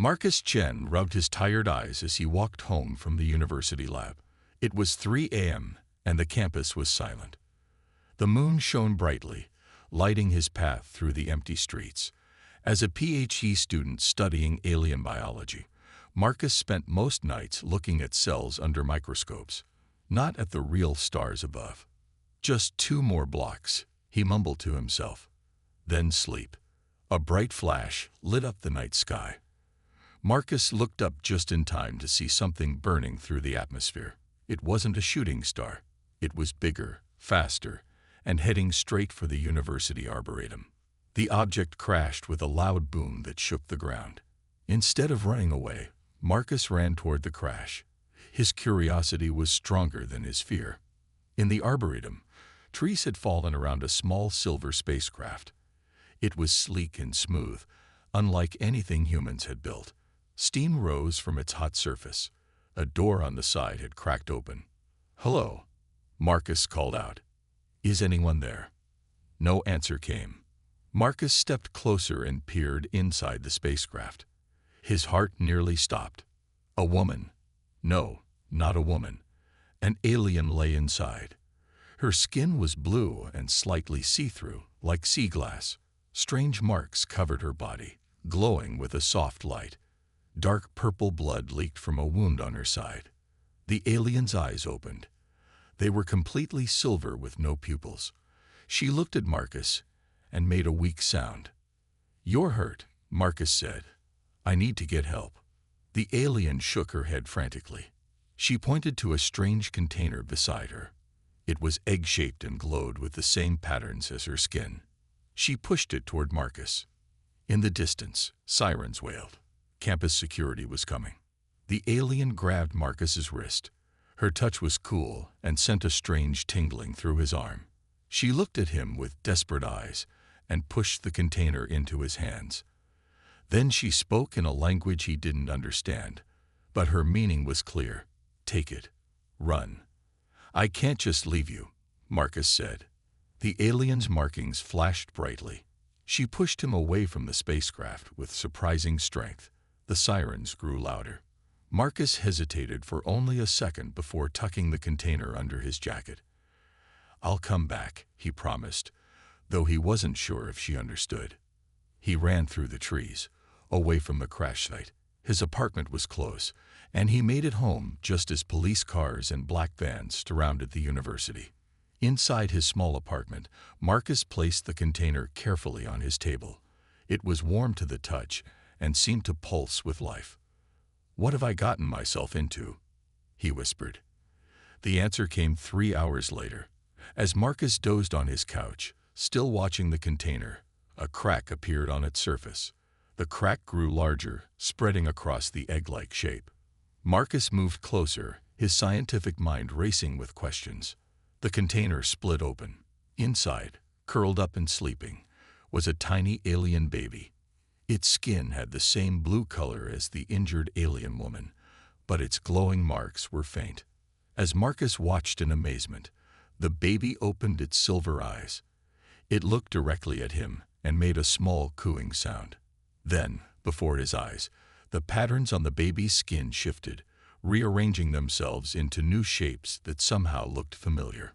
Marcus Chen rubbed his tired eyes as he walked home from the university lab. It was 3 a.m., and the campus was silent. The moon shone brightly, lighting his path through the empty streets. As a PhD student studying alien biology, Marcus spent most nights looking at cells under microscopes, not at the real stars above. Just 2 more blocks, he mumbled to himself. Then sleep. A bright flash lit up the night sky. Marcus looked up just in time to see something burning through the atmosphere. It wasn't a shooting star. It was bigger, faster, and heading straight for the university arboretum. The object crashed with a loud boom that shook the ground. Instead of running away, Marcus ran toward the crash. His curiosity was stronger than his fear. In the arboretum, trees had fallen around a small silver spacecraft. It was sleek and smooth, unlike anything humans had built. Steam rose from its hot surface. A door on the side had cracked open. "Hello," Marcus called out. "Is anyone there?" No answer came. Marcus stepped closer and peered inside the spacecraft. His heart nearly stopped. A woman. No, not a woman. An alien lay inside. Her skin was blue and slightly see-through, like sea glass. Strange marks covered her body, glowing with a soft light. Dark purple blood leaked from a wound on her side. The alien's eyes opened. They were completely silver with no pupils. She looked at Marcus and made a weak sound. "You're hurt," Marcus said. "I need to get help." The alien shook her head frantically. She pointed to a strange container beside her. It was egg-shaped and glowed with the same patterns as her skin. She pushed it toward Marcus. In the distance, sirens wailed. Campus security was coming. The alien grabbed Marcus's wrist. Her touch was cool and sent a strange tingling through his arm. She looked at him with desperate eyes and pushed the container into his hands. Then she spoke in a language he didn't understand, but her meaning was clear. "Take it. Run." "I can't just leave you," Marcus said. The alien's markings flashed brightly. She pushed him away from the spacecraft with surprising strength. The sirens grew louder. Marcus hesitated for only a second before tucking the container under his jacket. "I'll come back," he promised, though he wasn't sure if she understood. He ran through the trees, away from the crash site. His apartment was close, and he made it home just as police cars and black vans surrounded the university. Inside his small apartment, Marcus placed the container carefully on his table. It was warm to the touch and seemed to pulse with life. "What have I gotten myself into?" he whispered. The answer came 3 hours later. As Marcus dozed on his couch, still watching the container, a crack appeared on its surface. The crack grew larger, spreading across the egg-like shape. Marcus moved closer, his scientific mind racing with questions. The container split open. Inside, curled up and sleeping, was a tiny alien baby. Its skin had the same blue color as the injured alien woman, but its glowing marks were faint. As Marcus watched in amazement, the baby opened its silver eyes. It looked directly at him and made a small cooing sound. Then, before his eyes, the patterns on the baby's skin shifted, rearranging themselves into new shapes that somehow looked familiar.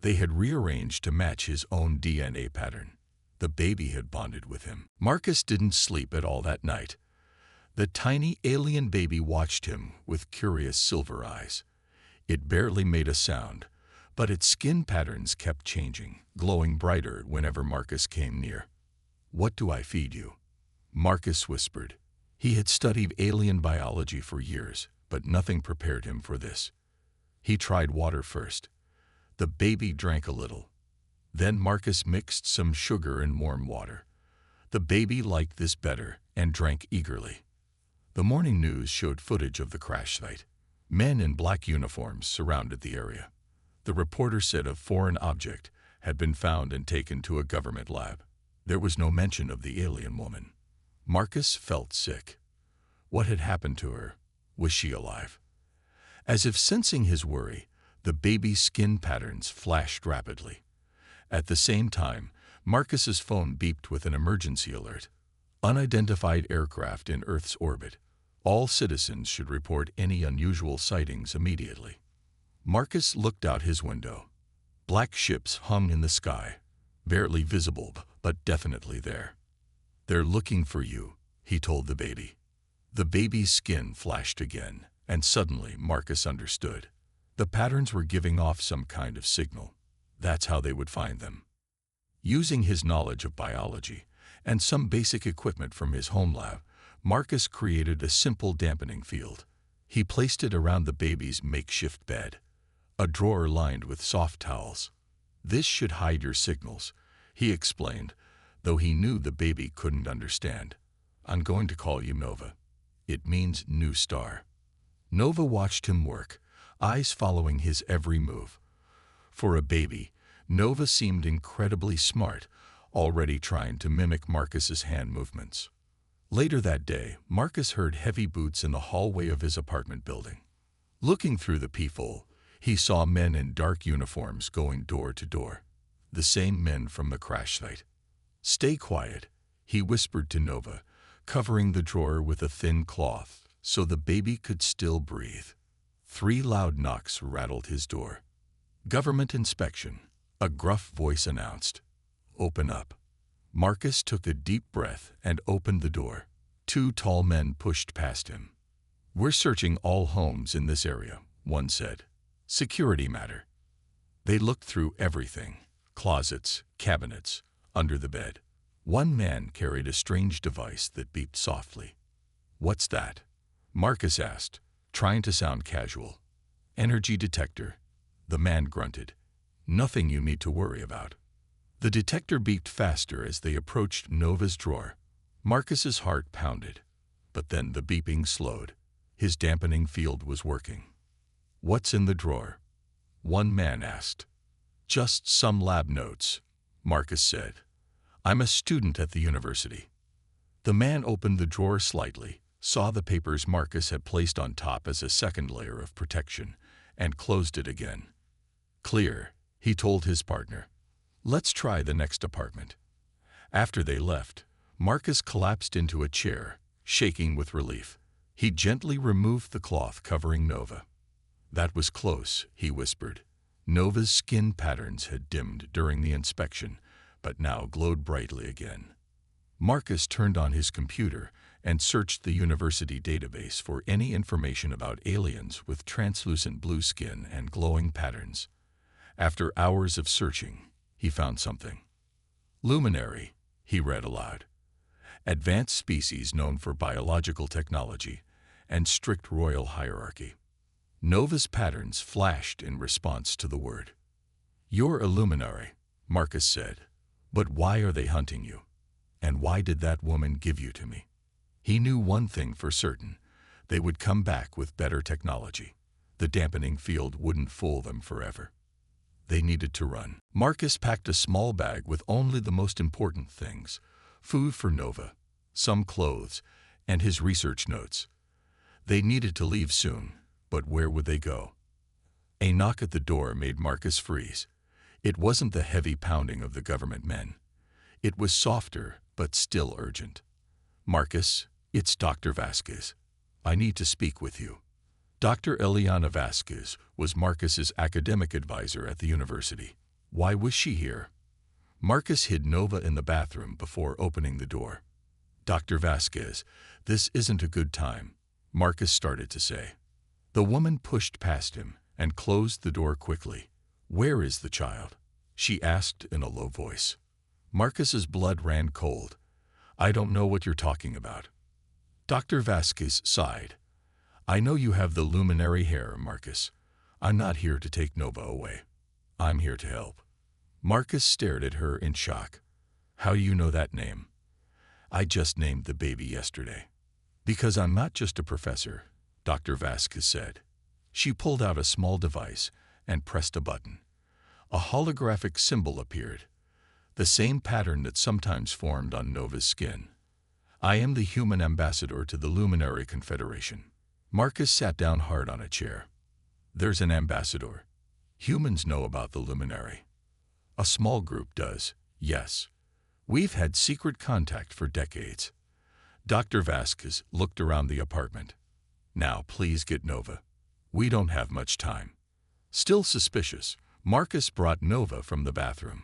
They had rearranged to match his own DNA pattern. The baby had bonded with him. Marcus didn't sleep at all that night. The tiny alien baby watched him with curious silver eyes. It barely made a sound, but its skin patterns kept changing, glowing brighter whenever Marcus came near. "What do I feed you?" Marcus whispered. He had studied alien biology for years, but nothing prepared him for this. He tried water first. The baby drank a little. Then Marcus mixed some sugar and warm water. The baby liked this better and drank eagerly. The morning news showed footage of the crash site. Men in black uniforms surrounded the area. The reporter said a foreign object had been found and taken to a government lab. There was no mention of the alien woman. Marcus felt sick. What had happened to her? Was she alive? As if sensing his worry, the baby's skin patterns flashed rapidly. At the same time, Marcus's phone beeped with an emergency alert. Unidentified aircraft in Earth's orbit. All citizens should report any unusual sightings immediately. Marcus looked out his window. Black ships hung in the sky, barely visible, but definitely there. "They're looking for you," he told the baby. The baby's skin flashed again, and suddenly Marcus understood. The patterns were giving off some kind of signal. That's how they would find them. Using his knowledge of biology and some basic equipment from his home lab, Marcus created a simple dampening field. He placed it around the baby's makeshift bed, a drawer lined with soft towels. "This should hide your signals," he explained, though he knew the baby couldn't understand. "I'm going to call you Nova. It means new star." Nova watched him work, eyes following his every move. For a baby, Nova seemed incredibly smart, already trying to mimic Marcus's hand movements. Later that day, Marcus heard heavy boots in the hallway of his apartment building. Looking through the peephole, he saw men in dark uniforms going door to door. The same men from the crash site. "Stay quiet," he whispered to Nova, covering the drawer with a thin cloth so the baby could still breathe. 3 loud knocks rattled his door. "Government inspection," a gruff voice announced. "Open up." Marcus took a deep breath and opened the door. 2 tall men pushed past him. "We're searching all homes in this area," one said. "Security matter." They looked through everything: closets, cabinets, under the bed. One man carried a strange device that beeped softly. "What's that?" Marcus asked, trying to sound casual. "Energy detector," the man grunted. "Nothing you need to worry about." The detector beeped faster as they approached Nova's drawer. Marcus's heart pounded, but then the beeping slowed. His dampening field was working. "What's in the drawer?" one man asked. "Just some lab notes," Marcus said. "I'm a student at the university." The man opened the drawer slightly, saw the papers Marcus had placed on top as a second layer of protection, and closed it again. "Clear," he told his partner. "Let's try the next apartment." After they left, Marcus collapsed into a chair, shaking with relief. He gently removed the cloth covering Nova. "That was close," he whispered. Nova's skin patterns had dimmed during the inspection, but now glowed brightly again. Marcus turned on his computer and searched the university database for any information about aliens with translucent blue skin and glowing patterns. After hours of searching, he found something. "Luminary," he read aloud. "Advanced species known for biological technology and strict royal hierarchy." Nova's patterns flashed in response to the word. "You're a luminary," Marcus said. "But why are they hunting you? And why did that woman give you to me?" He knew one thing for certain: they would come back with better technology. The dampening field wouldn't fool them forever. They needed to run. Marcus packed a small bag with only the most important things: food for Nova, some clothes, and his research notes. They needed to leave soon, but where would they go? A knock at the door made Marcus freeze. It wasn't the heavy pounding of the government men. It was softer, but still urgent. "Marcus, it's Dr. Vasquez. I need to speak with you." Dr. Eliana Vasquez was Marcus's academic advisor at the university. Why was she here? Marcus hid Nova in the bathroom before opening the door. "Dr. Vasquez, this isn't a good time," Marcus started to say. The woman pushed past him and closed the door quickly. "Where is the child?" she asked in a low voice. Marcus's blood ran cold. "I don't know what you're talking about." Dr. Vasquez sighed. "I know you have the luminary hair, Marcus. I'm not here to take Nova away. I'm here to help." Marcus stared at her in shock. "How do you know that name?" "I just named the baby yesterday." "Because I'm not just a professor," Dr. Vasquez said. She pulled out a small device and pressed a button. A holographic symbol appeared, the same pattern that sometimes formed on Nova's skin. "I am the human ambassador to the Luminary Confederation." Marcus sat down hard on a chair. "There's an ambassador. Humans know about the Luminary. A small group does, yes. We've had secret contact for decades. Dr. Vasquez looked around the apartment. Now, please get Nova. We don't have much time. Still suspicious, Marcus brought Nova from the bathroom.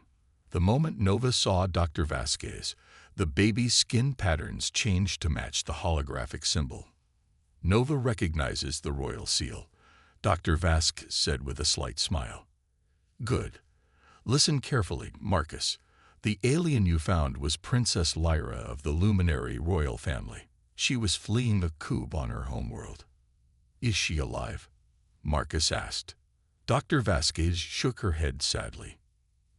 The moment Nova saw Dr. Vasquez, the baby's skin patterns changed to match the holographic symbol. Nova recognizes the royal seal, Dr. Vasquez said with a slight smile. Good. Listen carefully, Marcus. The alien you found was Princess Lyra of the Luminary royal family. She was fleeing a coup on her homeworld. Is she alive? Marcus asked. Dr. Vasquez shook her head sadly.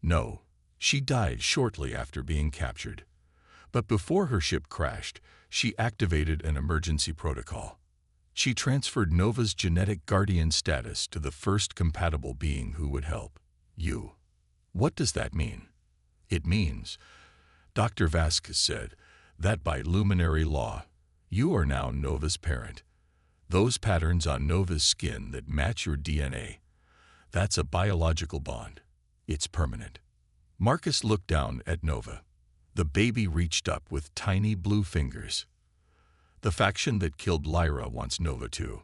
No, she died shortly after being captured. But before her ship crashed, she activated an emergency protocol. She transferred Nova's genetic guardian status to the first compatible being who would help. You. What does that mean? It means, Dr. Vasquez said, that by luminary law, you are now Nova's parent. Those patterns on Nova's skin that match your DNA, that's a biological bond. It's permanent. Marcus looked down at Nova. The baby reached up with tiny blue fingers. The faction that killed Lyra wants Nova too,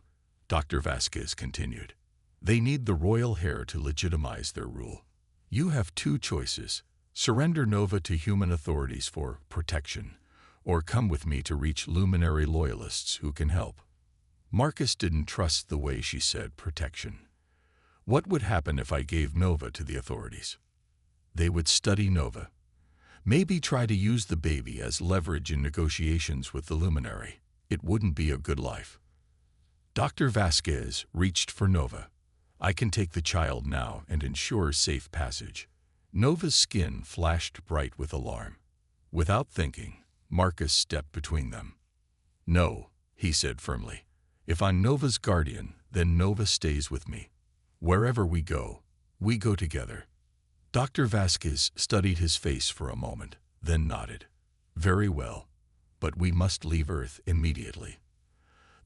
Dr. Vasquez continued. They need the royal heir to legitimize their rule. You have two choices. Surrender Nova to human authorities for protection, or come with me to reach luminary loyalists who can help. Marcus didn't trust the way she said protection. What would happen if I gave Nova to the authorities? They would study Nova. Maybe try to use the baby as leverage in negotiations with the luminary. It wouldn't be a good life. Dr. Vasquez reached for Nova. I can take the child now and ensure safe passage. Nova's skin flashed bright with alarm. Without thinking, Marcus stepped between them. No, he said firmly. If I'm Nova's guardian, then Nova stays with me. Wherever we go together. Dr. Vasquez studied his face for a moment, then nodded. Very well, but we must leave Earth immediately.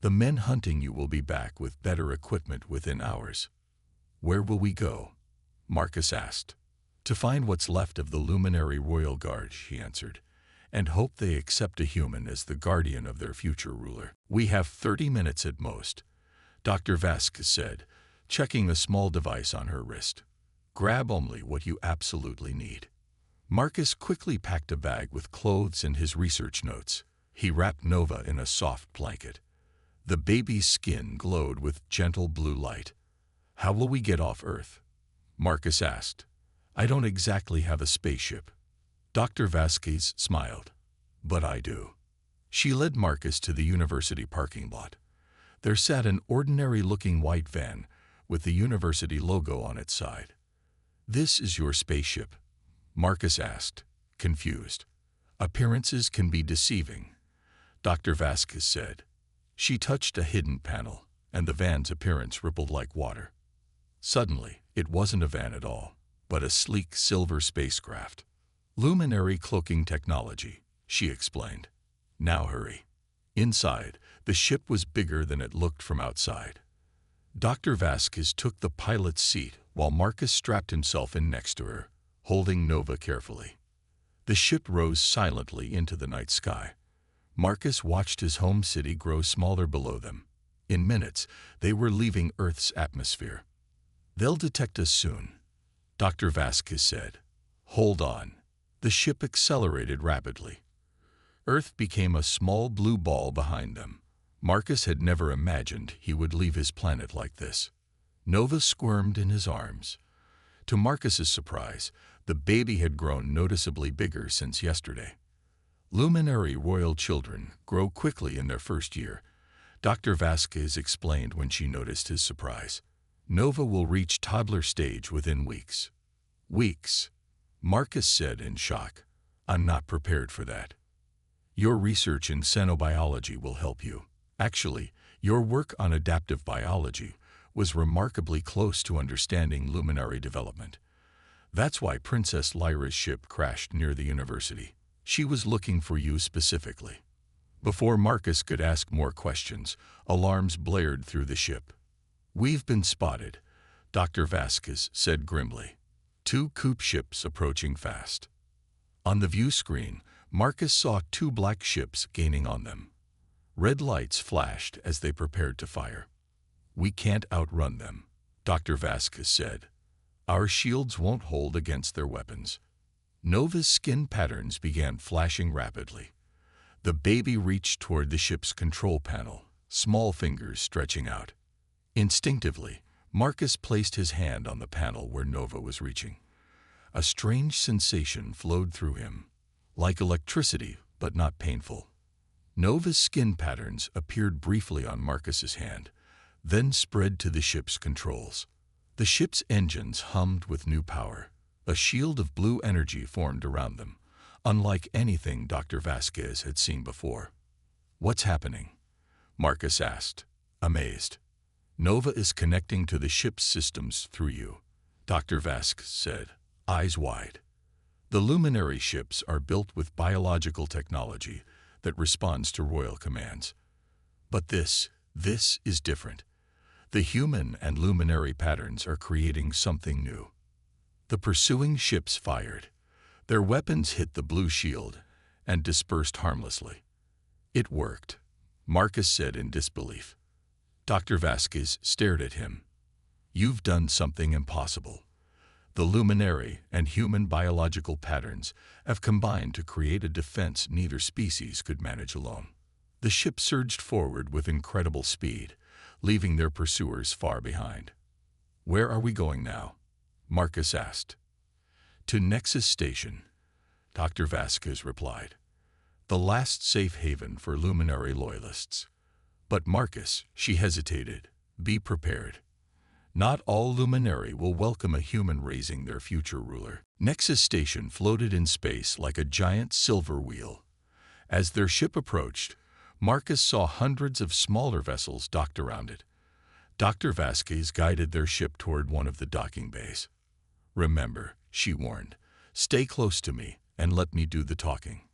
The men hunting you will be back with better equipment within hours. Where will we go? Marcus asked. To find what's left of the Luminary Royal Guard, she answered, and hope they accept a human as the guardian of their future ruler. We have 30 minutes at most, Dr. Vasquez said, checking a small device on her wrist. Grab only what you absolutely need. Marcus quickly packed a bag with clothes and his research notes. He wrapped Nova in a soft blanket. The baby's skin glowed with gentle blue light. How will we get off Earth? Marcus asked. I don't exactly have a spaceship. Dr. Vasquez smiled. But I do. She led Marcus to the university parking lot. There sat an ordinary-looking white van with the university logo on its side. This is your spaceship? Marcus asked, confused. Appearances can be deceiving, Dr. Vasquez said. She touched a hidden panel, and the van's appearance rippled like water. Suddenly, it wasn't a van at all, but a sleek silver spacecraft. Luminary cloaking technology, she explained. Now hurry. Inside, the ship was bigger than it looked from outside. Dr. Vasquez took the pilot's seat while Marcus strapped himself in next to her, holding Nova carefully. The ship rose silently into the night sky. Marcus watched his home city grow smaller below them. In minutes, they were leaving Earth's atmosphere. They'll detect us soon, Dr. Vasquez said. Hold on. The ship accelerated rapidly. Earth became a small blue ball behind them. Marcus had never imagined he would leave his planet like this. Nova squirmed in his arms. To Marcus's surprise, the baby had grown noticeably bigger since yesterday. Luminary royal children grow quickly in their first year, Dr. Vasquez explained when she noticed his surprise. Nova will reach toddler stage within weeks. Weeks, Marcus said in shock. I'm not prepared for that. Your research in xenobiology will help you. Actually, your work on adaptive biology was remarkably close to understanding luminary development. That's why Princess Lyra's ship crashed near the university. She was looking for you specifically. Before Marcus could ask more questions, alarms blared through the ship. We've been spotted, Dr. Vasquez said grimly. 2 coop ships approaching fast. On the view screen, Marcus saw two black ships gaining on them. Red lights flashed as they prepared to fire. "We can't outrun them," Dr. Vasquez said. "Our shields won't hold against their weapons." Nova's skin patterns began flashing rapidly. The baby reached toward the ship's control panel, small fingers stretching out. Instinctively, Marcus placed his hand on the panel where Nova was reaching. A strange sensation flowed through him, like electricity, but not painful. Nova's skin patterns appeared briefly on Marcus's hand, then spread to the ship's controls. The ship's engines hummed with new power. A shield of blue energy formed around them, unlike anything Dr. Vasquez had seen before. "What's happening?" Marcus asked, amazed. "Nova is connecting to the ship's systems through you," Dr. Vasquez said, eyes wide. "The luminary ships are built with biological technology that responds to royal commands. But this is different. The human and luminary patterns are creating something new." The pursuing ships fired. Their weapons hit the blue shield and dispersed harmlessly. "It worked," Marcus said in disbelief. Dr. Vasquez stared at him. "You've done something impossible. The luminary and human biological patterns have combined to create a defense neither species could manage alone." The ship surged forward with incredible speed, leaving their pursuers far behind. "Where are we going now?" Marcus asked. "To Nexus Station," Dr. Vasquez replied. "The last safe haven for luminary loyalists." "But Marcus," she hesitated, "be prepared. Not all luminary will welcome a human raising their future ruler." Nexus Station floated in space like a giant silver wheel. As their ship approached, Marcus saw hundreds of smaller vessels docked around it. Dr. Vasquez guided their ship toward one of the docking bays. "Remember," she warned, "stay close to me and let me do the talking."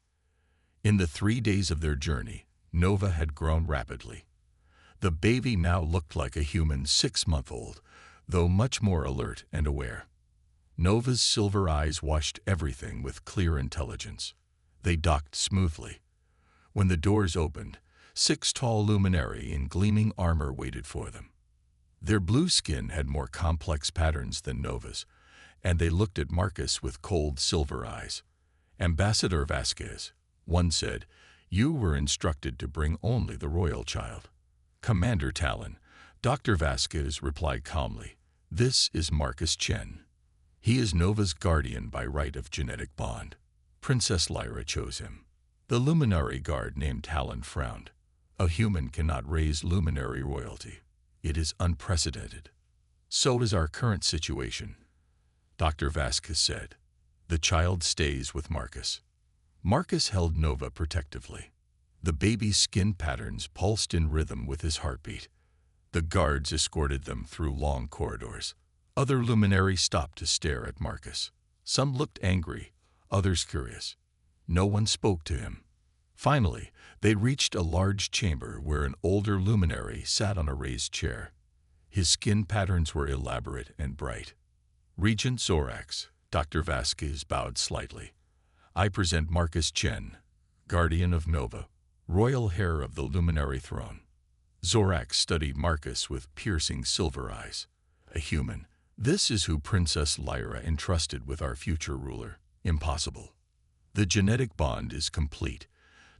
In the 3 days of their journey, Nova had grown rapidly. The baby now looked like a human 6-month-old, though much more alert and aware. Nova's silver eyes watched everything with clear intelligence. They docked smoothly. When the doors opened, 6 tall luminary in gleaming armor waited for them. Their blue skin had more complex patterns than Nova's, and they looked at Marcus with cold silver eyes. "Ambassador Vasquez," one said, "you were instructed to bring only the royal child." "Commander Talon," Dr. Vasquez replied calmly, "this is Marcus Chen. He is Nova's guardian by right of genetic bond. Princess Lyra chose him." The luminary guard named Talon frowned. "A human cannot raise luminary royalty. It is unprecedented." "So is our current situation," Dr. Vasquez said. "The child stays with Marcus." Marcus held Nova protectively. The baby's skin patterns pulsed in rhythm with his heartbeat. The guards escorted them through long corridors. Other luminaries stopped to stare at Marcus. Some looked angry, others curious. No one spoke to him. Finally, they reached a large chamber where an older luminary sat on a raised chair. His skin patterns were elaborate and bright. "Regent Zorax," Dr. Vasquez bowed slightly. "I present Marcus Chen, guardian of Nova, royal heir of the luminary throne." Zorax studied Marcus with piercing silver eyes. "A human. This is who Princess Lyra entrusted with our future ruler. Impossible." "The genetic bond is complete,"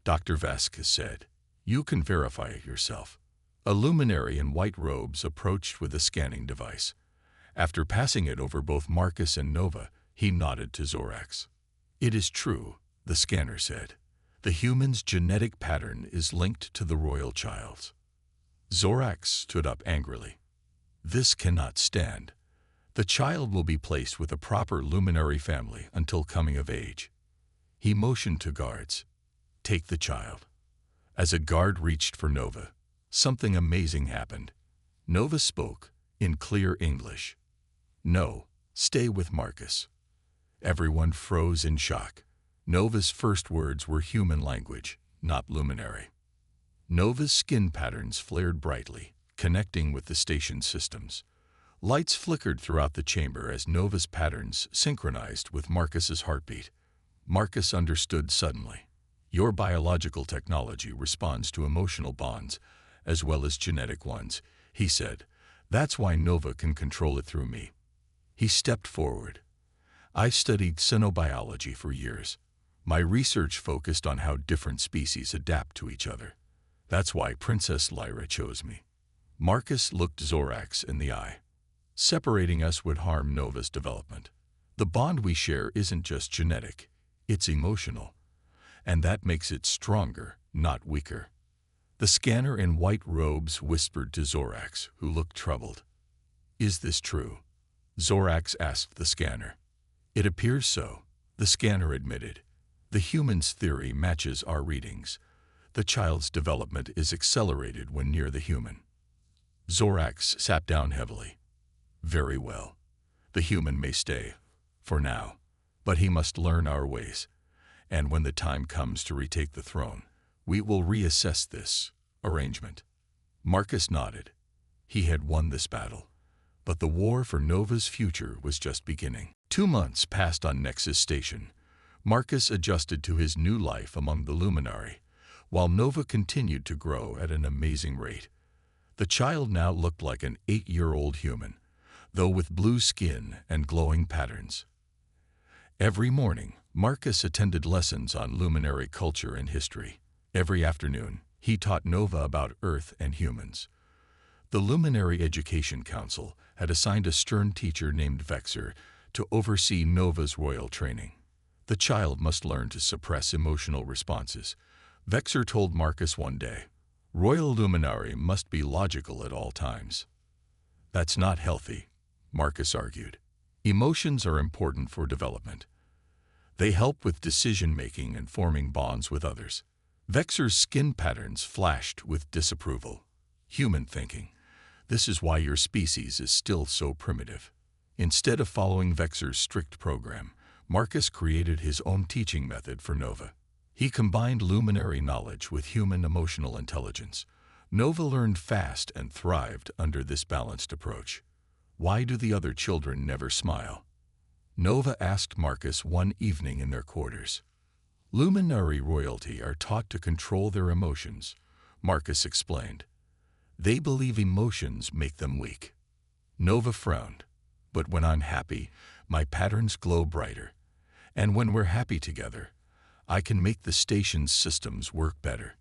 Dr. Vasquez said. "You can verify it yourself." A luminary in white robes approached with a scanning device. After passing it over both Marcus and Nova, he nodded to Zorax. "It is true," the scanner said. "The human's genetic pattern is linked to the royal child's." Zorax stood up angrily. "This cannot stand. The child will be placed with a proper luminary family until coming of age." He motioned to guards. "Take the child." As a guard reached for Nova, something amazing happened. Nova spoke in clear English. "No, stay with Marcus." Everyone froze in shock. Nova's first words were human language, not luminary. Nova's skin patterns flared brightly, connecting with the station's systems. Lights flickered throughout the chamber as Nova's patterns synchronized with Marcus's heartbeat. Marcus understood suddenly. Your biological technology responds to emotional bonds as well as genetic ones, he said. That's why Nova can control it through me. He stepped forward. I've studied xenobiology for years. My research focused on how different species adapt to each other. That's why Princess Lyra chose me. Marcus looked Zorax in the eye. Separating us would harm Nova's development. The bond we share isn't just genetic, it's emotional. And that makes it stronger, not weaker. The scanner in white robes whispered to Zorax, who looked troubled. Is this true? Zorax asked the scanner. It appears so, the scanner admitted. The human's theory matches our readings. The child's development is accelerated when near the human. Zorax sat down heavily. Very well. The human may stay, for now, but he must learn our ways. And when the time comes to retake the throne, we will reassess this arrangement. Marcus nodded. He had won this battle, but the war for Nova's future was just beginning. 2 months passed on Nexus Station. Marcus adjusted to his new life among the Luminari, while Nova continued to grow at an amazing rate. The child now looked like an 8-year-old human, though with blue skin and glowing patterns. Every morning, Marcus attended lessons on luminary culture and history. Every afternoon, he taught Nova about Earth and humans. The Luminary Education Council had assigned a stern teacher named Vexer to oversee Nova's royal training. The child must learn to suppress emotional responses. Vexer told Marcus one day, "Royal Luminary must be logical at all times." That's not healthy, Marcus argued. Emotions are important for development. They help with decision-making and forming bonds with others. Vexer's skin patterns flashed with disapproval. Human thinking. This is why your species is still so primitive. Instead of following Vexer's strict program, Marcus created his own teaching method for Nova. He combined luminary knowledge with human emotional intelligence. Nova learned fast and thrived under this balanced approach. Why do the other children never smile? Nova asked Marcus one evening in their quarters. Luminary royalty are taught to control their emotions, Marcus explained. They believe emotions make them weak. Nova frowned. But when I'm happy, my patterns glow brighter. And when we're happy together, I can make the station's systems work better.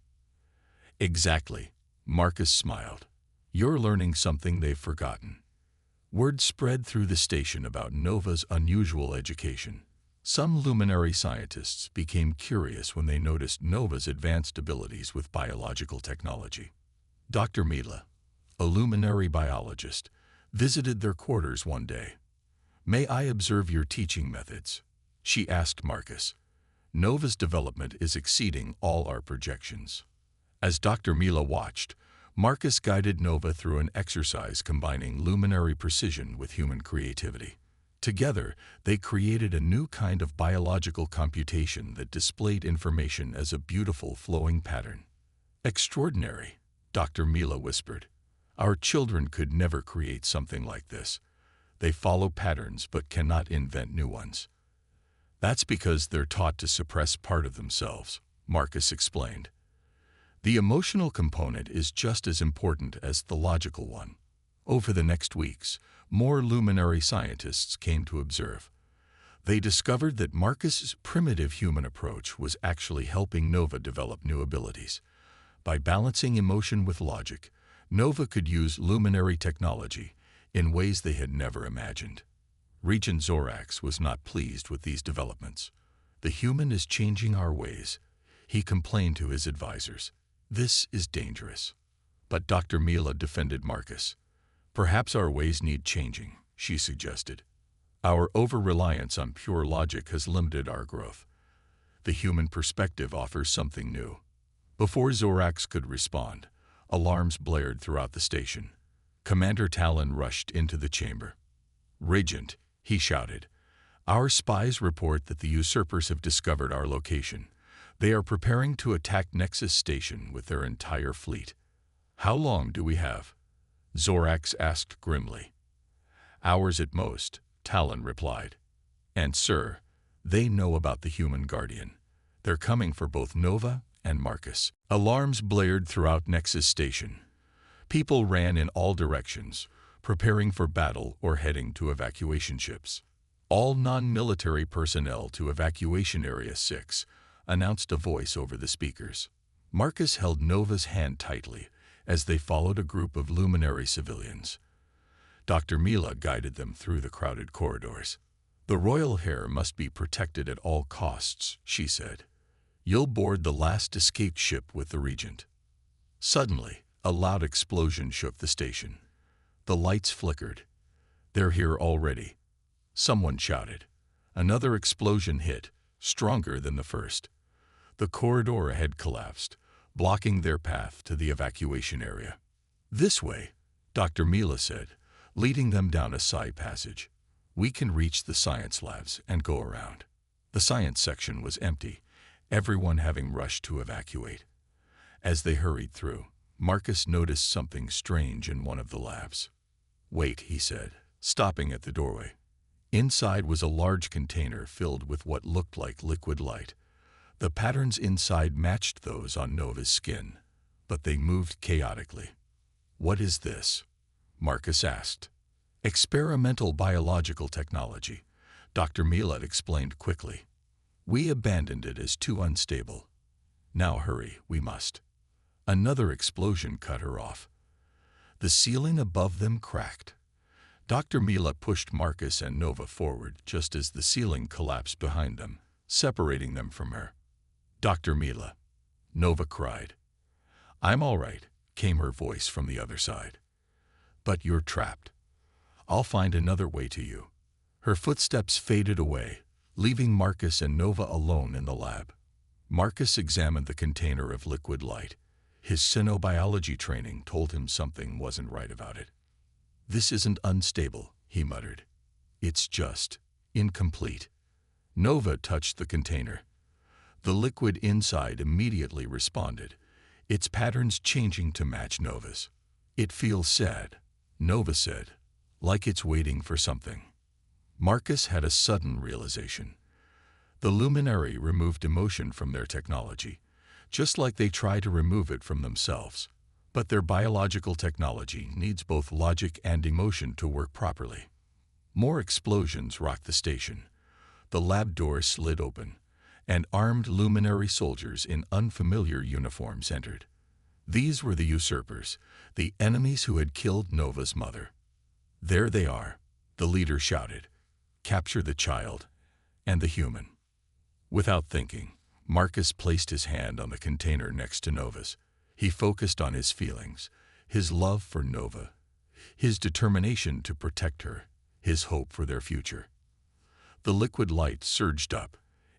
Exactly, Marcus smiled. You're learning something they've forgotten. Word spread through the station about Nova's unusual education. Some luminary scientists became curious when they noticed Nova's advanced abilities with biological technology. Dr. Mila, a luminary biologist, visited their quarters one day. "May I observe your teaching methods?" she asked Marcus. "Nova's development is exceeding all our projections." As Dr. Mila watched, Marcus guided Nova through an exercise combining luminary precision with human creativity. Together, they created a new kind of biological computation that displayed information as a beautiful flowing pattern. "Extraordinary," Dr. Mila whispered. "Our children could never create something like this. They follow patterns but cannot invent new ones." "That's because they're taught to suppress part of themselves," Marcus explained. "The emotional component is just as important as the logical one." Over the next weeks, more luminary scientists came to observe. They discovered that Marcus's primitive human approach was actually helping Nova develop new abilities. By balancing emotion with logic, Nova could use luminary technology in ways they had never imagined. Regent Zorax was not pleased with these developments. "The human is changing our ways," he complained to his advisors. "This is dangerous." But Dr. Mila defended Marcus. "Perhaps our ways need changing," she suggested. "Our over-reliance on pure logic has limited our growth. The human perspective offers something new." Before Zorax could respond, alarms blared throughout the station. Commander Talon rushed into the chamber. "Regent," he shouted, "our spies report that the usurpers have discovered our location. They are preparing to attack Nexus Station with their entire fleet." "How long do we have?" Zorax asked grimly. "Hours at most," Talon replied. "And sir, they know about the human guardian. They're coming for both Nova and Marcus. Alarms blared throughout Nexus Station. People ran in all directions, preparing for battle or heading to evacuation ships. All non-military personnel to Evacuation Area 6, announced a voice over the speakers. Marcus held Nova's hand tightly as they followed a group of luminary civilians. Dr. Mila guided them through the crowded corridors. "The royal hair must be protected at all costs," she said. "You'll board the last escaped ship with the Regent." Suddenly, a loud explosion shook the station. The lights flickered. "They're here already," someone shouted. Another explosion hit, stronger than the first. The corridor ahead collapsed, blocking their path to the evacuation area. "This way," Dr. Mila said, leading them down a side passage. "We can reach the science labs and go around." The science section was empty, everyone having rushed to evacuate. As they hurried through, Marcus noticed something strange in one of the labs. "Wait," he said, stopping at the doorway. Inside was a large container filled with what looked like liquid light. The patterns inside matched those on Nova's skin, but they moved chaotically. "What is this?" Marcus asked. "Experimental biological technology," Dr. Mila explained quickly. "We abandoned it as too unstable. Now hurry, we must." Another explosion cut her off. The ceiling above them cracked. Dr. Mila pushed Marcus and Nova forward just as the ceiling collapsed behind them, separating them from her. "Dr. Mila," Nova cried. "I'm all right," came her voice from the other side. "But you're trapped. I'll find another way to you." Her footsteps faded away, leaving Marcus and Nova alone in the lab. Marcus examined the container of liquid light. His xenobiology training told him something wasn't right about it. "This isn't unstable," he muttered. "It's just incomplete." Nova touched the container. The liquid inside immediately responded, its patterns changing to match Nova's. "It feels sad," Nova said, "like it's waiting for something." Marcus had a sudden realization. The luminary removed emotion from their technology, just like they try to remove it from themselves. But their biological technology needs both logic and emotion to work properly. More explosions rocked the station. The lab door slid open, and armed luminary soldiers in unfamiliar uniforms entered. These were the usurpers, the enemies who had killed Nova's mother. "There they are," the leader shouted. "Capture the child and the human." Without thinking, Marcus placed his hand on the container next to Nova's. He focused on his feelings, his love for Nova, his determination to protect her, his hope for their future. The liquid light surged up,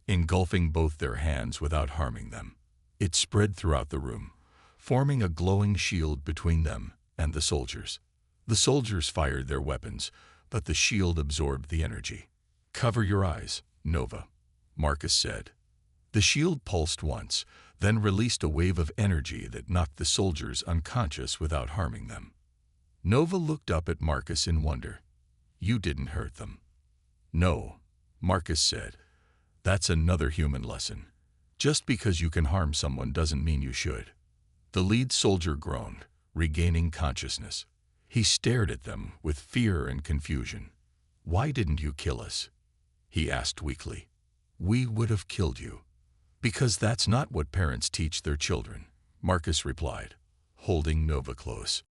engulfing both their hands without harming them. It spread throughout the room, forming a glowing shield between them and the soldiers. The soldiers fired their weapons, but the shield absorbed the energy. "Cover your eyes, Nova," Marcus said. The shield pulsed once, then released a wave of energy that knocked the soldiers unconscious without harming them. Nova looked up at Marcus in wonder. "You didn't hurt them." "No," Marcus said. "That's another human lesson. Just because you can harm someone doesn't mean you should." The lead soldier groaned, regaining consciousness. He stared at them with fear and confusion. "Why didn't you kill us?" he asked weakly. "We would have killed you." "Because that's not what parents teach their children," Marcus replied, holding Nova close.